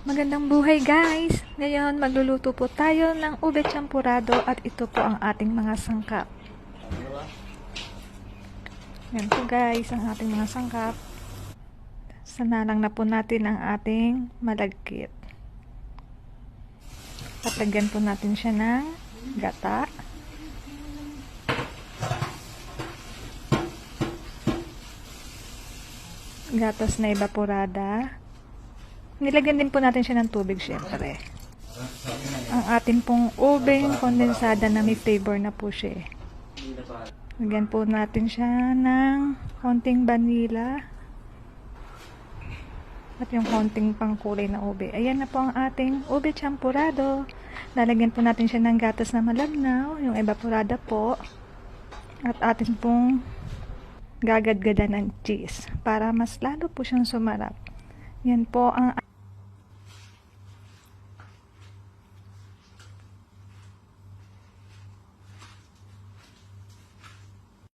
Magandang buhay guys! Ngayon magluluto po tayo ng ube champurado at ito po ang ating mga sangkap. Yan po guys ang ating mga sangkap. Sanalang na po natin ang ating malagkit. Patagyan po natin siya ng gata. Gatas na evaporada. Nilagyan din po natin siya ng tubig syempre. Ang ating pong ubeng kondensada na may flavor na po siya. Lagyan po natin siya ng konting vanilla. At yung konting pangkulay na ube. Ayan na po ang ating ube champurado. Lalagyan po natin siya ng gatas na malabnaw. Yung evaporada po. At atin pong gagadgadan ng cheese. Para mas lalo po siyang sumarap. Yan po ang